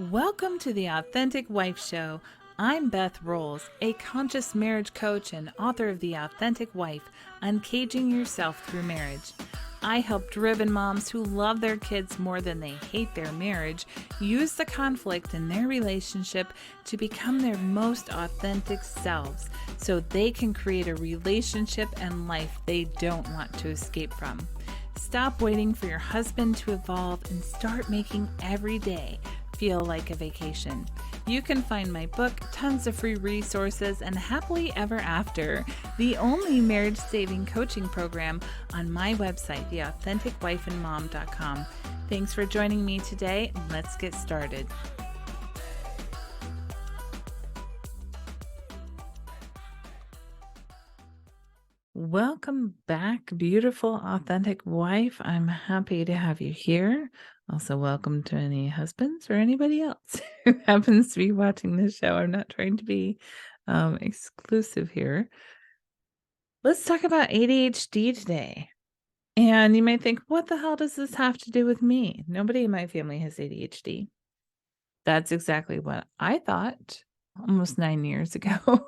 Welcome to the Authentic Wife Show. I'm Beth Rolls, a conscious marriage coach and author of The Authentic Wife, Uncaging Yourself Through Marriage. I help driven moms who love their kids more than they hate their marriage use the conflict in their relationship to become their most authentic selves so they can create a relationship and life they don't want to escape from. Stop waiting for your husband to evolve and start making every day feel like a vacation. You can find my book, tons of free resources, and Happily Ever After, the only marriage-saving coaching program, on my website, theauthenticwifeandmom.com. Thanks for joining me today. Let's get started. Welcome back, beautiful, authentic wife. I'm happy to have you here. Also, welcome to any husbands or anybody else who happens to be watching this show. I'm not trying to be exclusive here. Let's talk about ADHD today. And you might think, what the hell does this have to do with me? Nobody in my family has ADHD. That's exactly what I thought almost 9 years ago.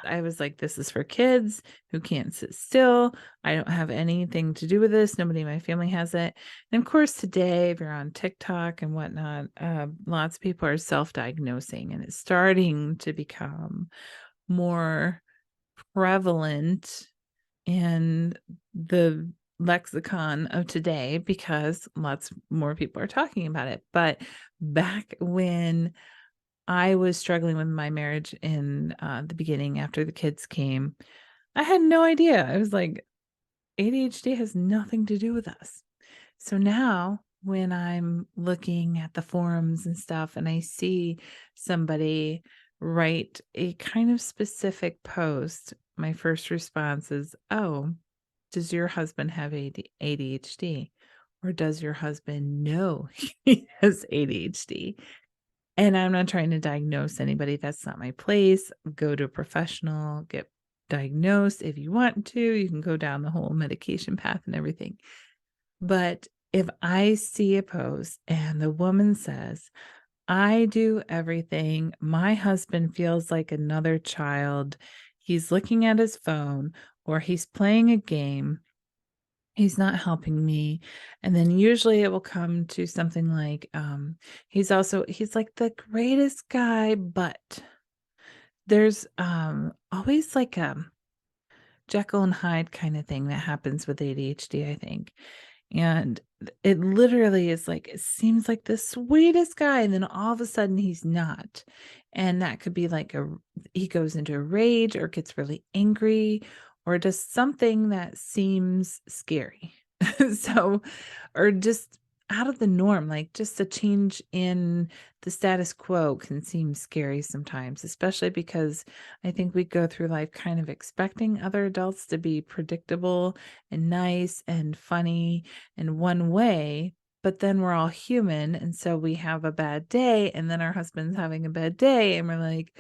I was like, this is for kids who can't sit still. I don't have anything to do with this. Nobody in my family has it. And of course, today, if you're on TikTok and whatnot, lots of people are self-diagnosing, and it's starting to become more prevalent in the lexicon of today because lots more people are talking about it. But back when I was struggling with my marriage in the beginning after the kids came, I had no idea. I was like, ADHD has nothing to do with us. So now when I'm looking at the forums and stuff and I see somebody write a kind of specific post, my first response is, oh, does your husband have ADHD? Or does your husband know he has ADHD? And I'm not trying to diagnose anybody. That's not my place. Go to a professional, get diagnosed if you want to. You can go down the whole medication path and everything. But if I see a post and the woman says, I do everything, my husband feels like another child, he's looking at his phone or he's playing a game, he's not helping me. And then usually it will come to something like, he's like the greatest guy, but there's always like a Jekyll and Hyde kind of thing that happens with ADHD, I think. And it literally is like, it seems like the sweetest guy, and then all of a sudden he's not. And that could be like he goes into a rage or gets really angry or does something that seems scary. So, or just out of the norm, like just a change in the status quo can seem scary sometimes, especially because I think we go through life kind of expecting other adults to be predictable and nice and funny in one way, but then we're all human. And so we have a bad day, and then our husband's having a bad day, and we're like,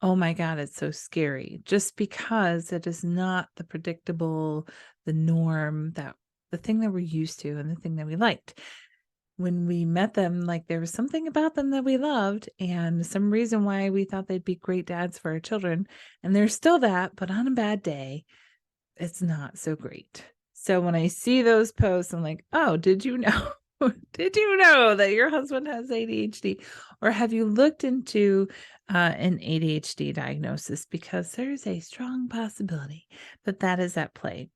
oh my God, it's so scary, just because it is not the predictable, the norm, that the thing that we're used to and the thing that we liked. When we met them, like there was something about them that we loved and some reason why we thought they'd be great dads for our children. And they're still that, but on a bad day, it's not so great. So when I see those posts, I'm like, oh, did you know? Did you know that your husband has ADHD? Or have you looked into an ADHD diagnosis? Because there's a strong possibility that that is at play.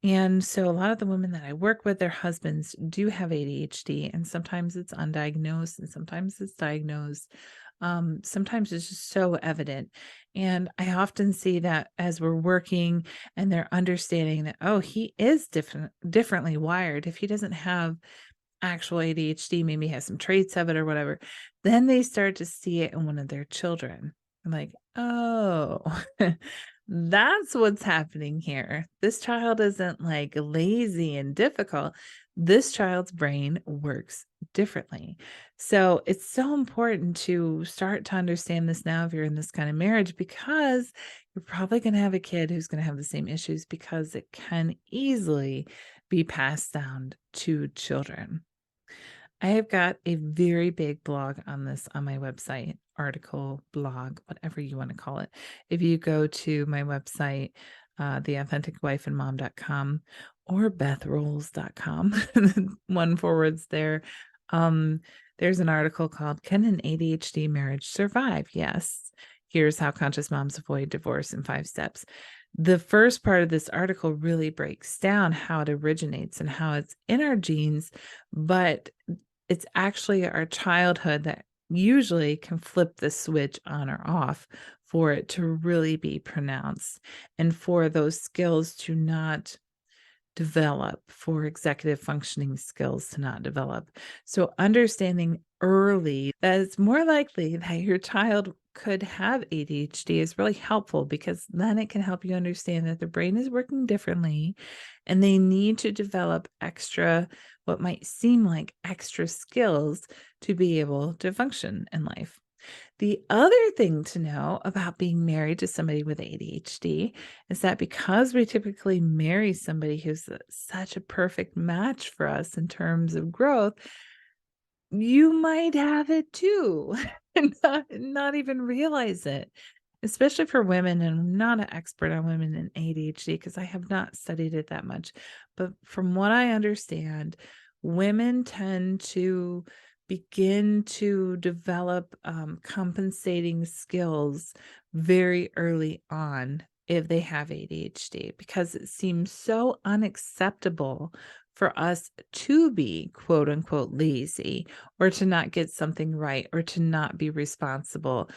And so a lot of the women that I work with, their husbands do have ADHD, and sometimes it's undiagnosed and sometimes it's diagnosed. Sometimes it's just so evident. And I often see that as we're working and they're understanding that, oh, he is differently wired. If he doesn't have actual ADHD, maybe has some traits of it or whatever, then they start to see it in one of their children. I'm like, oh, that's what's happening here. This child isn't like lazy and difficult. This child's brain works differently. So it's so important to start to understand this now if you're in this kind of marriage, because you're probably going to have a kid who's going to have the same issues, because it can easily be passed down to children. I have got a very big blog on this on my website, article, blog, whatever you want to call it. If you go to my website, theauthenticwifeandmom.com or bethrolls.com, one forwards there. Um, there's an article called Can an ADHD Marriage Survive? Yes. Here's how conscious moms avoid divorce in 5 steps. The first part of this article really breaks down how it originates and how it's in our genes, but it's actually our childhood that usually can flip the switch on or off for it to really be pronounced and for those skills to not develop, for executive functioning skills to not develop. So understanding early that it's more likely that your child could have ADHD is really helpful, because then it can help you understand that the brain is working differently and they need to develop extra, what might seem like extra skills to be able to function in life. The other thing to know about being married to somebody with ADHD is that because we typically marry somebody who's such a perfect match for us in terms of growth, you might have it too and not even realize it, especially for women. And I'm not an expert on women in ADHD because I have not studied it that much. But from what I understand, women tend to begin to develop compensating skills very early on if they have ADHD, because it seems so unacceptable for us to be quote unquote lazy, or to not get something right, or to not be responsible.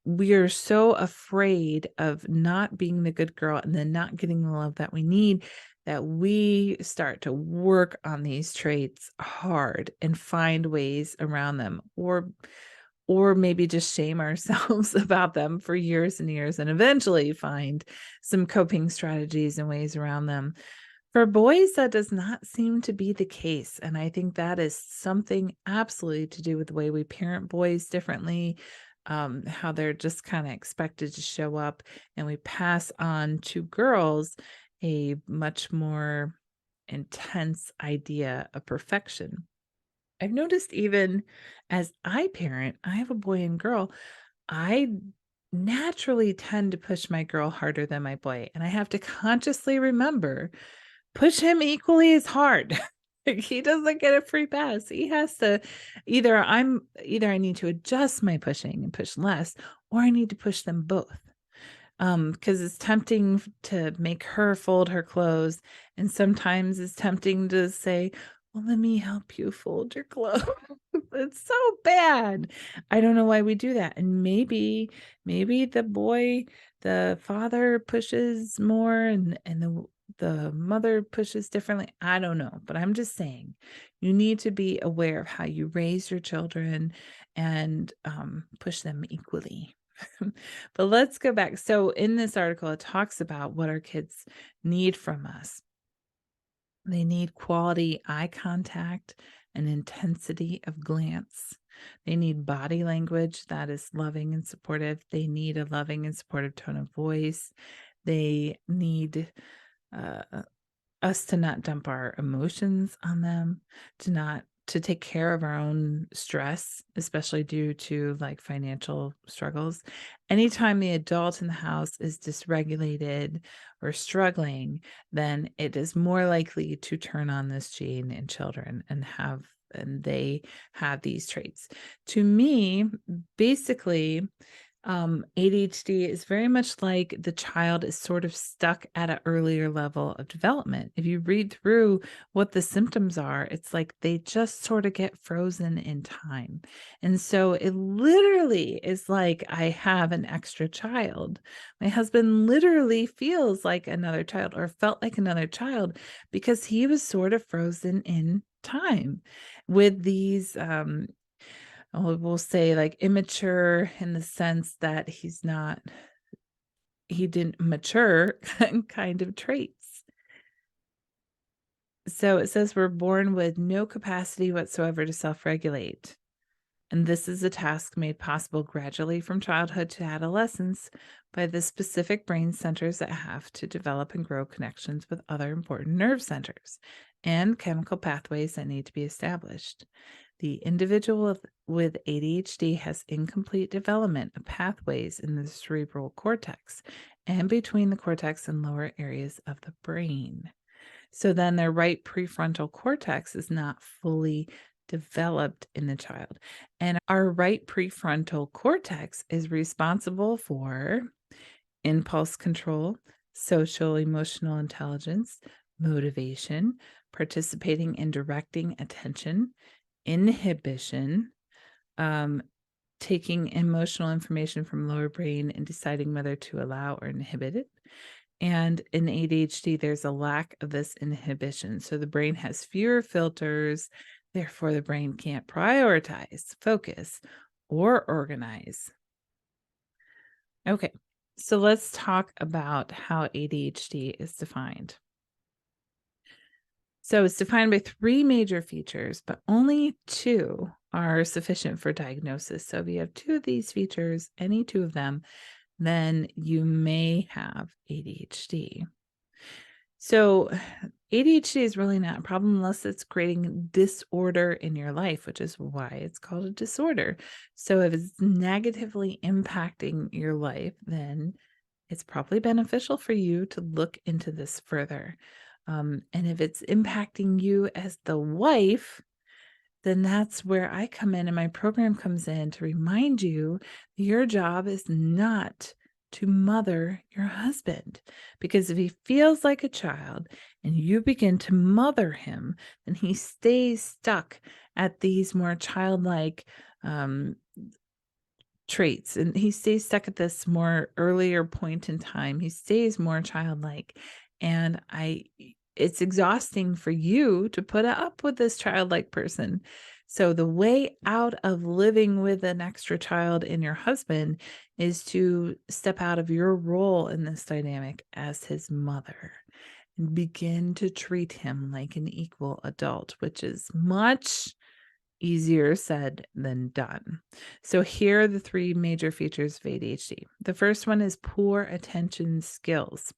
We are so afraid of not being the good girl and then not getting the love that we need, that we start to work on these traits hard and find ways around them, or maybe just shame ourselves about them for years and years and eventually find some coping strategies and ways around them. For boys, that does not seem to be the case. And I think that is something absolutely to do with the way we parent boys differently, how they're just kind of expected to show up, and we pass on to girls a much more intense idea of perfection. I've noticed even as I parent, I have a boy and girl, I naturally tend to push my girl harder than my boy. And I have to consciously remember, push him equally as hard. Like, he doesn't get a free pass. He has to either I need to adjust my pushing and push less, or I need to push them both. Because it's tempting to make her fold her clothes, and sometimes it's tempting to say, "Well, let me help you fold your clothes." It's so bad. I don't know why we do that. And maybe the father pushes more, and the mother pushes differently. I don't know, but I'm just saying you need to be aware of how you raise your children and push them equally. But let's go back. So in this article, it talks about what our kids need from us. They need quality eye contact and intensity of glance. They need body language that is loving and supportive. They need a loving and supportive tone of voice. They need uh, us to not dump our emotions on them, to take care of our own stress, especially due to like financial struggles. Anytime the adult in the house is dysregulated or struggling, then it is more likely to turn on this gene in children and they have these traits. To me, basically, ADHD is very much like the child is sort of stuck at an earlier level of development. If you read through what the symptoms are, it's like they just sort of get frozen in time. And so it literally is like I have an extra child. My husband literally feels like another child, or felt like another child, because he was sort of frozen in time with these we'll say like immature, in the sense that he didn't mature kind of traits. So it says we're born with no capacity whatsoever to self-regulate. And this is a task made possible gradually from childhood to adolescence by the specific brain centers that have to develop and grow connections with other important nerve centers. and chemical pathways that need to be established. The individual with ADHD has incomplete development of pathways in the cerebral cortex and between the cortex and lower areas of the brain. So then their right prefrontal cortex is not fully developed in the child. And our right prefrontal cortex is responsible for impulse control, social emotional intelligence, motivation, participating in directing attention, inhibition, um, taking emotional information from lower brain and deciding whether to allow or inhibit it. And in ADHD, there's a lack of this inhibition. So the brain has fewer filters. Therefore, the brain can't prioritize, focus, or organize. Okay, so let's talk about how ADHD is defined. So it's defined by three major features, but only two are sufficient for diagnosis. So if you have two of these features, any two of them, then you may have ADHD. So ADHD is really not a problem unless it's creating disorder in your life, which is why it's called a disorder. So if it's negatively impacting your life, then it's probably beneficial for you to look into this further. And if it's impacting you as the wife, then that's where I come in and my program comes in to remind you that your job is not to mother your husband. Because if he feels like a child and you begin to mother him, then he stays stuck at these more childlike traits, and he stays stuck at this more earlier point in time. He stays more childlike. And it's exhausting for you to put up with this childlike person. So the way out of living with an extra child in your husband is to step out of your role in this dynamic as his mother and begin to treat him like an equal adult, which is much easier said than done. So here are the three major features of ADHD. The first one is poor attention skills.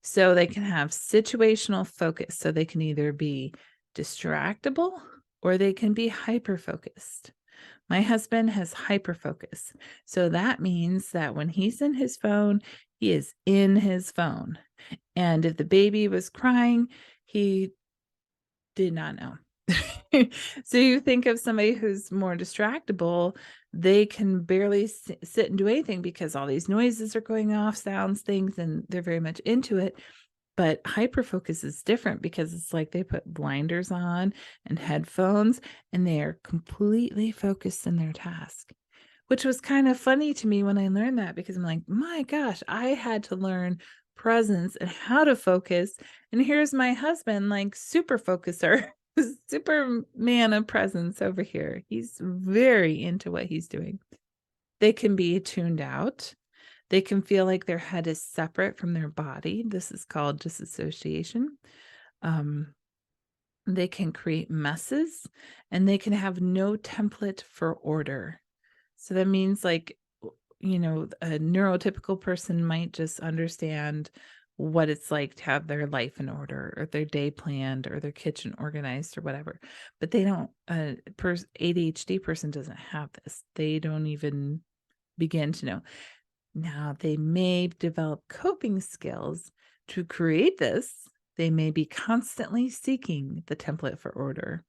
So they can have situational focus. So they can either be distractible or they can be hyper focused. My husband has hyper focus. So that means that when he's in his phone, he is in his phone. And if the baby was crying, he did not know. So you think of somebody who's more distractible, they can barely sit and do anything because all these noises are going off, sounds, things, and they're very much into it. But hyperfocus is different because it's like they put blinders on and headphones and they are completely focused in their task, which was kind of funny to me when I learned that, because I'm like, my gosh, I had to learn presence and how to focus. And here's my husband, like super focuser, Superman of presence over here. He's very into what he's doing. They can be tuned out. They can feel like their head is separate from their body. This is called disassociation. They can create messes and they can have no template for order. So that means like, a neurotypical person might just understand what it's like to have their life in order or their day planned or their kitchen organized or whatever. But they don't, ADHD person doesn't have this. They don't even begin to know. Now, they may develop coping skills to create this. They may be constantly seeking the template for order,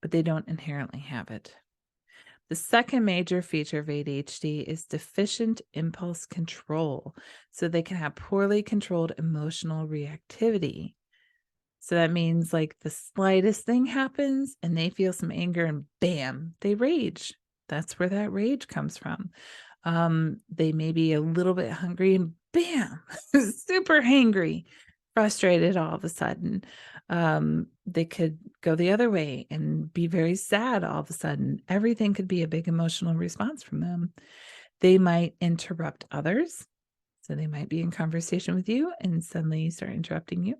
but they don't inherently have it. The second major feature of ADHD is deficient impulse control. So they can have poorly controlled emotional reactivity. So that means like the slightest thing happens and they feel some anger and bam, they rage. That's where that rage comes from. They may be a little bit hungry and bam, super hangry, frustrated all of a sudden. They could go the other way and be very sad all of a sudden. Everything could be a big emotional response from them. They might interrupt others. So they might be in conversation with you and suddenly start interrupting you.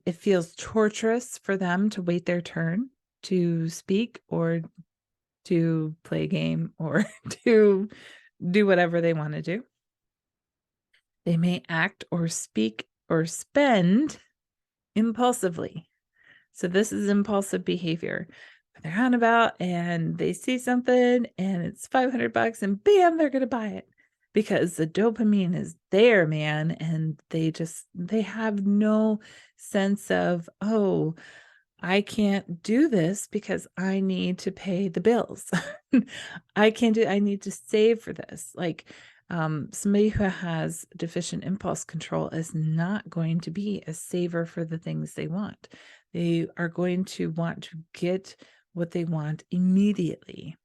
It feels torturous for them to wait their turn to speak or to play a game or to do whatever they want to do. They may act or speak or spend impulsively. So this is impulsive behavior. They're out and about and they see something and it's $500 and bam, they're going to buy it because the dopamine is there, man. And they have no sense of, oh, I can't do this because I need to pay the bills. I need to save for this. Like, somebody who has deficient impulse control is not going to be a saver for the things they want. They are going to want to get what they want immediately,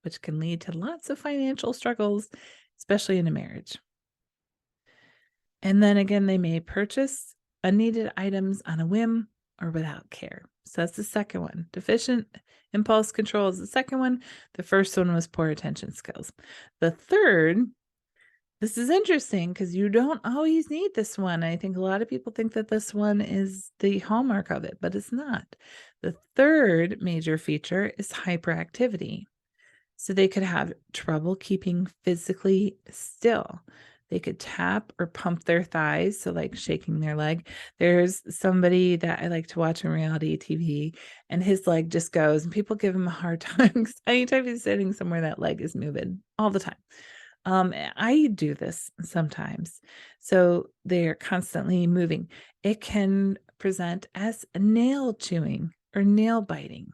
which can lead to lots of financial struggles, especially in a marriage. And then again, they may purchase unneeded items on a whim or without care. So that's the second one. Deficient impulse control is the second one. The first one was poor attention skills. The third, this is interesting because you don't always need this one. I think a lot of people think that this one is the hallmark of it, but it's not. The third major feature is hyperactivity. So they could have trouble keeping physically still. They could tap or pump their thighs, so like shaking their leg. There's somebody that I like to watch on reality TV, and his leg just goes, and people give him a hard time because anytime he's sitting somewhere, that leg is moving all the time. I do this sometimes. So they're constantly moving. It can present as nail chewing or nail biting.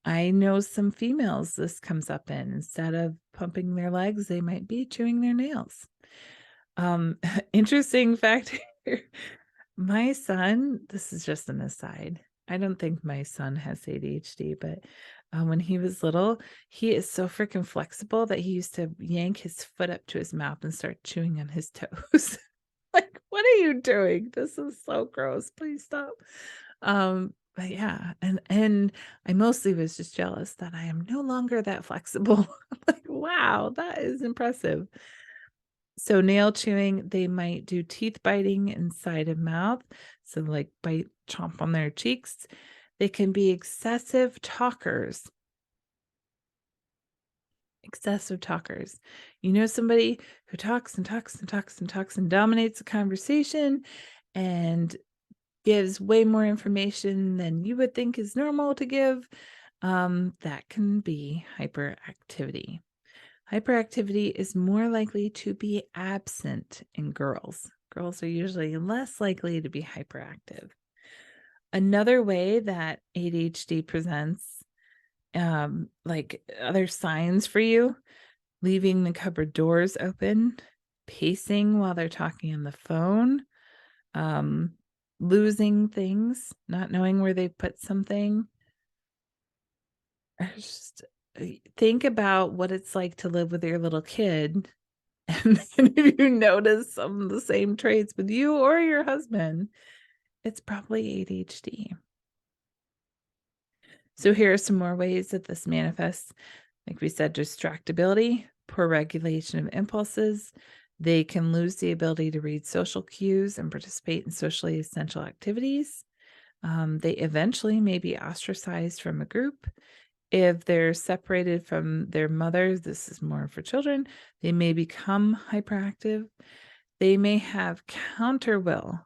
I know some females this comes up in. Instead of pumping their legs, they might be chewing their nails. Interesting fact here. My son, this is just an aside. I don't think my son has ADHD, but when he was little, he is so freaking flexible that he used to yank his foot up to his mouth and start chewing on his toes. Like, what are you doing? This is so gross. Please stop. But yeah, and I mostly was just jealous that I am no longer that flexible. Like, wow, that is impressive. So nail chewing, they might do teeth biting inside of mouth. So like bite, chomp on their cheeks. They can be excessive talkers. Excessive talkers. You know, somebody who talks and talks and talks and talks and dominates the conversation and gives way more information than you would think is normal to give. That can be hyperactivity. Hyperactivity is more likely to be absent in girls. Girls are usually less likely to be hyperactive. Another way that ADHD presents, like other signs for you, leaving the cupboard doors open, pacing while they're talking on the phone, um, losing things, not knowing where they put something. Just think about what it's like to live with your little kid. And then if you notice some of the same traits with you or your husband, it's probably ADHD. So here are some more ways that this manifests. Like we said, distractibility, poor regulation of impulses. They can lose the ability to read social cues and participate in socially essential activities. They eventually may be ostracized from a group. If they're separated from their mothers, this is more for children, they may become hyperactive. They may have counter will,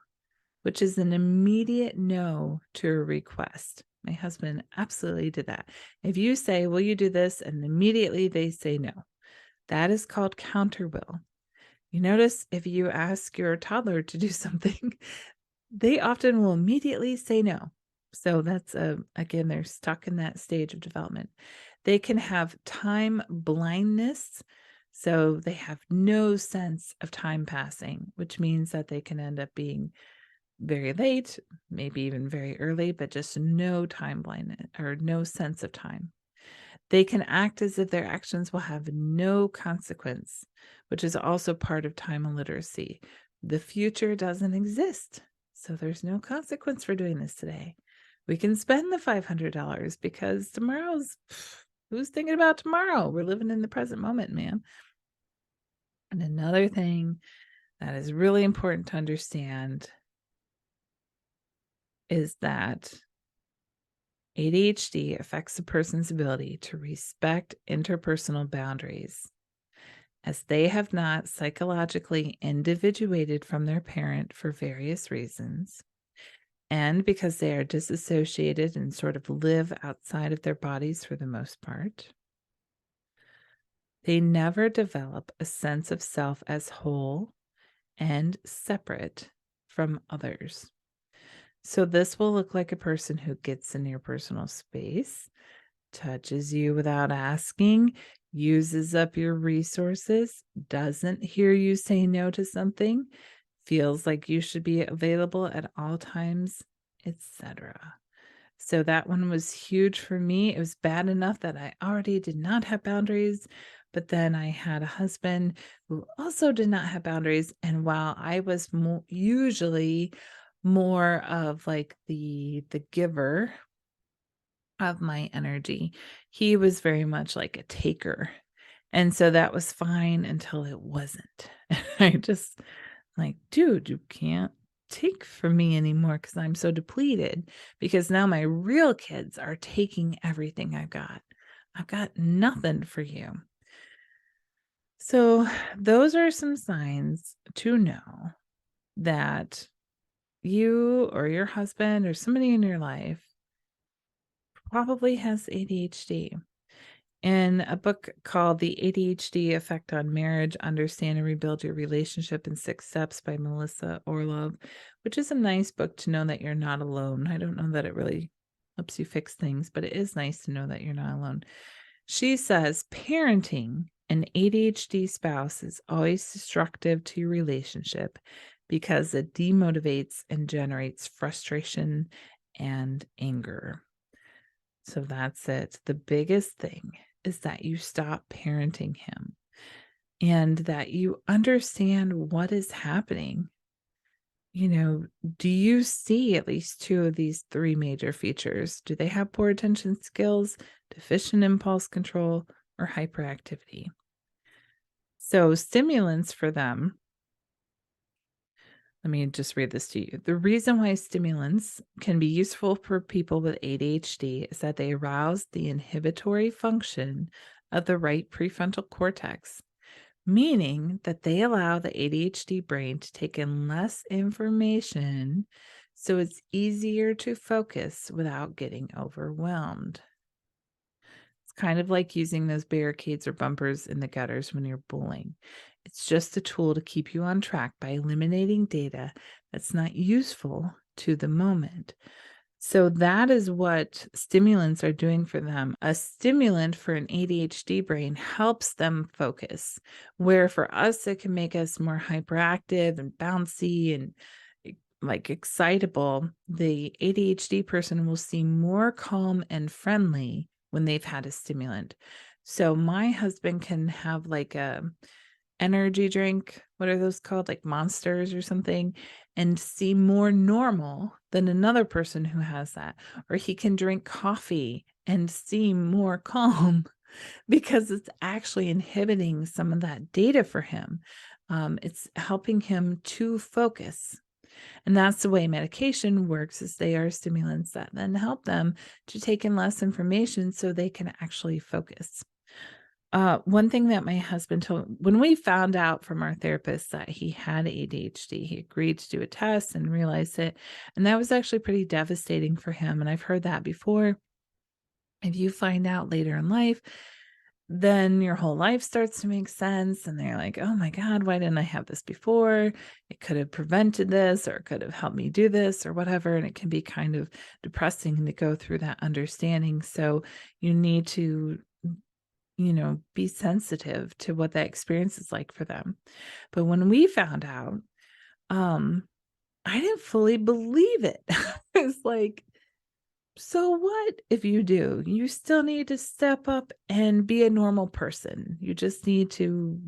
which is an immediate no to a request. My husband absolutely did that. If you say, will you do this? And immediately they say no. That is called counter will. You notice if you ask your toddler to do something, they often will immediately say no. So that's again, they're stuck in that stage of development. They can have time blindness. So they have no sense of time passing, which means that they can end up being very late, maybe even very early, but just no time blindness or no sense of time. They can act as if their actions will have no consequence, which is also part of time illiteracy. The future doesn't exist, so there's no consequence for doing this today. We can spend the $500 because who's thinking about tomorrow? We're living in the present moment, man. And another thing that is really important to understand is that ADHD affects a person's ability to respect interpersonal boundaries, as they have not psychologically individuated from their parent for various reasons. And because they are disassociated and sort of live outside of their bodies for the most part, they never develop a sense of self as whole and separate from others. So, this will look like a person who gets in your personal space, touches you without asking, uses up your resources, doesn't hear you say no to something, feels like you should be available at all times, etc. So that one was huge for me. It was bad enough that I already did not have boundaries, but then I had a husband who also did not have boundaries. And while I was usually more of like the giver of my energy, he was very much like a taker. And so that was fine until it wasn't. I just like, dude, you can't take from me anymore because I'm so depleted. Because now my real kids are taking everything I've got. I've got nothing for you. So, those are some signs to know that you or your husband or somebody in your life probably has ADHD. In a book called The ADHD Effect on Marriage, Understand and Rebuild Your Relationship in 6 Steps by Melissa Orlov, which is a nice book to know that you're not alone. I don't know that it really helps you fix things, but it is nice to know that you're not alone. She says parenting an ADHD spouse is always destructive to your relationship because it demotivates and generates frustration and anger. So that's it. The biggest thing is that you stop parenting him and that you understand what is happening. You know, do you see at least 2 of these 3 major features? Do they have poor attention skills, deficient impulse control, or hyperactivity? So, stimulants for them, let me just read this to you. The reason why stimulants can be useful for people with ADHD is that they arouse the inhibitory function of the right prefrontal cortex, meaning that they allow the ADHD brain to take in less information so it's easier to focus without getting overwhelmed. It's kind of like using those barricades or bumpers in the gutters when you're bowling. It's just a tool to keep you on track by eliminating data that's not useful to the moment. So that is what stimulants are doing for them. A stimulant for an ADHD brain helps them focus, where for us, it can make us more hyperactive and bouncy and like excitable. The ADHD person will seem more calm and friendly when they've had a stimulant. So my husband can have like a energy drink, what are those called? Like Monsters or something, and seem more normal than another person who has that. Or he can drink coffee and seem more calm because it's actually inhibiting some of that data for him. It's helping him to focus. And that's the way medication works is they are stimulants that then help them to take in less information so they can actually focus. One thing that my husband told when we found out from our therapist that he had ADHD, he agreed to do a test and realized it. And that was actually pretty devastating for him. And I've heard that before. If you find out later in life, then your whole life starts to make sense. And they're like, oh my God, why didn't I have this before? It could have prevented this or it could have helped me do this or whatever. And it can be kind of depressing to go through that understanding. So you need to be sensitive to what that experience is like for them. But when we found out, um, I didn't fully believe it. It's like, so what if you do? You still need to step up and be a normal person. You just need to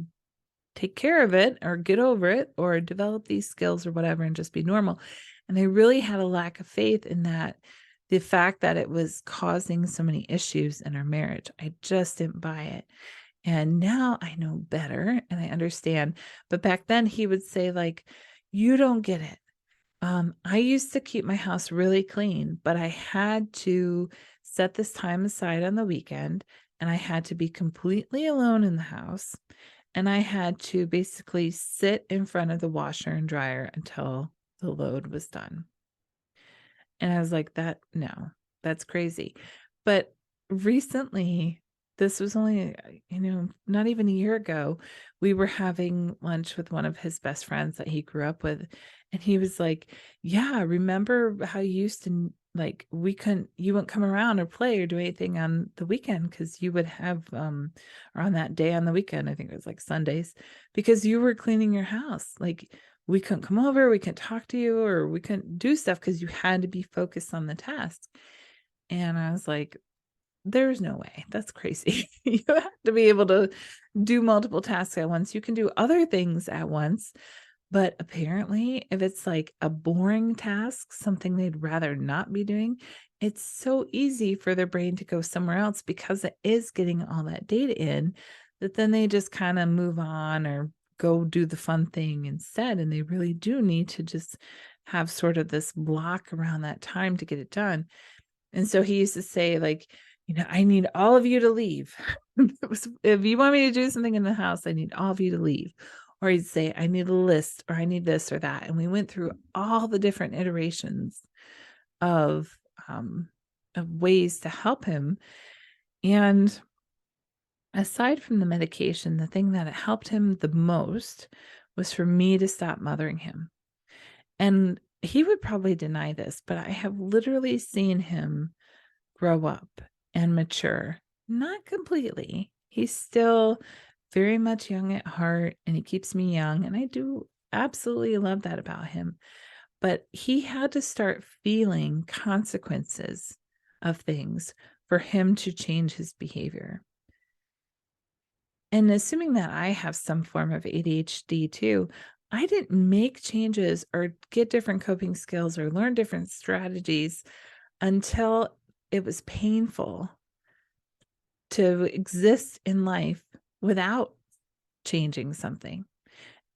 take care of it or get over it or develop these skills or whatever and just be normal. And I really had a lack of faith in that. The fact that it was causing so many issues in our marriage, I just didn't buy it. And now I know better and I understand. But back then he would say like, you don't get it. I used to keep my house really clean, but I had to set this time aside on the weekend and I had to be completely alone in the house. And I had to basically sit in front of the washer and dryer until the load was done. And I was like, no, that's crazy. But recently, this was only, not even a year ago, we were having lunch with one of his best friends that he grew up with. And he was like, yeah, remember how you used to you wouldn't come around or play or do anything on the weekend because you would have, or on that day on the weekend, I think it was like Sundays, because you were cleaning your house. Like, we couldn't come over, we couldn't talk to you, or we couldn't do stuff because you had to be focused on the task. And I was like, there's no way. That's crazy. You have to be able to do multiple tasks at once. You can do other things at once, but apparently, if it's like a boring task, something they'd rather not be doing, it's so easy for their brain to go somewhere else because it is getting all that data in that then they just kind of move on or go do the fun thing instead. And they really do need to just have sort of this block around that time to get it done. And so he used to say, like, I need all of you to leave. If you want me to do something in the house, I need all of you to leave. Or he'd say, I need a list, or I need this or that. And we went through all the different iterations of um, ways to help him. And aside from the medication, the thing that helped him the most was for me to stop mothering him. And he would probably deny this, but I have literally seen him grow up and mature. Not completely. He's still very much young at heart and he keeps me young. And I do absolutely love that about him. But he had to start feeling consequences of things for him to change his behavior. And assuming that I have some form of ADHD too, I didn't make changes or get different coping skills or learn different strategies until it was painful to exist in life without changing something.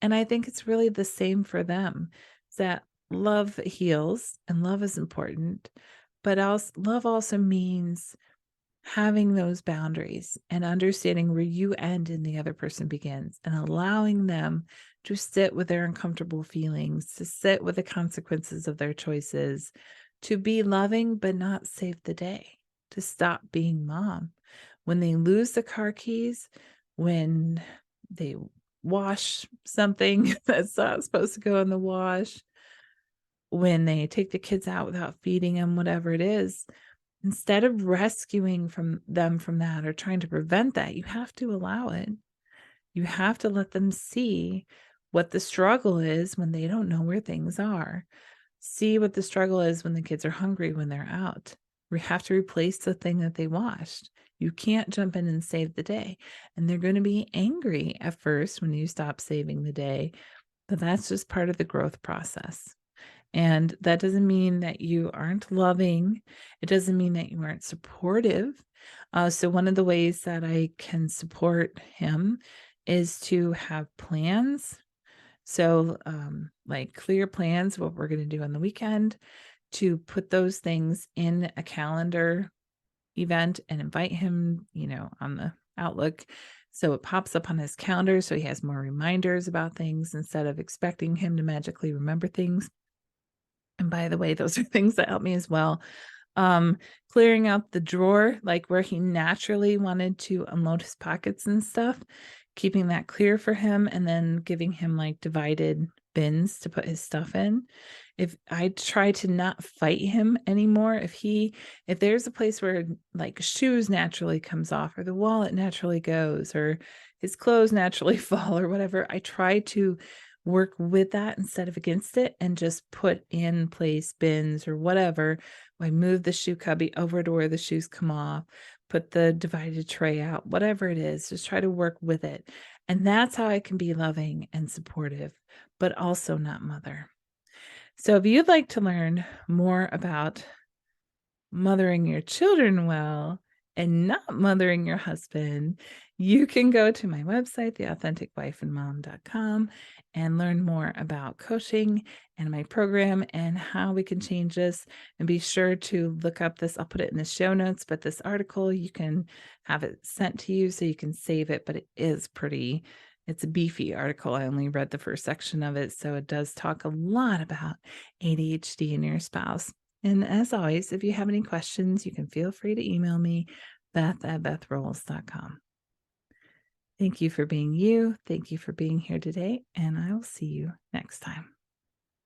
And I think it's really the same for them, that love heals and love is important, but also love also means having those boundaries and understanding where you end and the other person begins and allowing them to sit with their uncomfortable feelings, to sit with the consequences of their choices, to be loving but not save the day, to stop being mom. When they lose the car keys, when they wash something that's not supposed to go in the wash, when they take the kids out without feeding them, whatever it is, instead of rescuing from that or trying to prevent that, you have to allow it. You have to let them see what the struggle is when they don't know where things are. See what the struggle is when the kids are hungry when they're out. We have to replace the thing that they washed. You can't jump in and save the day. And they're going to be angry at first when you stop saving the day, but that's just part of the growth process. And that doesn't mean that you aren't loving. It doesn't mean that you aren't supportive. So one of the ways that I can support him is to have plans. So like clear plans, what we're going to do on the weekend, to put those things in a calendar event and invite him, on the Outlook. So it pops up on his calendar. So he has more reminders about things instead of expecting him to magically remember things. And by the way, those are things that help me as well. Clearing out the drawer, like where he naturally wanted to unload his pockets and stuff, keeping that clear for him, and then giving him like divided bins to put his stuff in. If I try to not fight him anymore, if there's a place where like shoes naturally comes off or the wallet naturally goes or his clothes naturally fall or whatever, I try to work with that instead of against it and just put in place bins or whatever. I move the shoe cubby over to where the shoes come off, put the divided tray out, whatever it is, just try to work with it. And that's how I can be loving and supportive, but also not mother. So if you'd like to learn more about mothering your children well and not mothering your husband, you can go to my website, theauthenticwifeandmom.com, and learn more about coaching and my program and how we can change this. And be sure to look up this. I'll put it in the show notes, but this article, you can have it sent to you so you can save it, but it's a beefy article. I only read the first section of it. So it does talk a lot about ADHD in your spouse. And as always, if you have any questions, you can feel free to email me, beth@bethrolls.com. Thank you for being you. Thank you for being here today, and I will see you next time.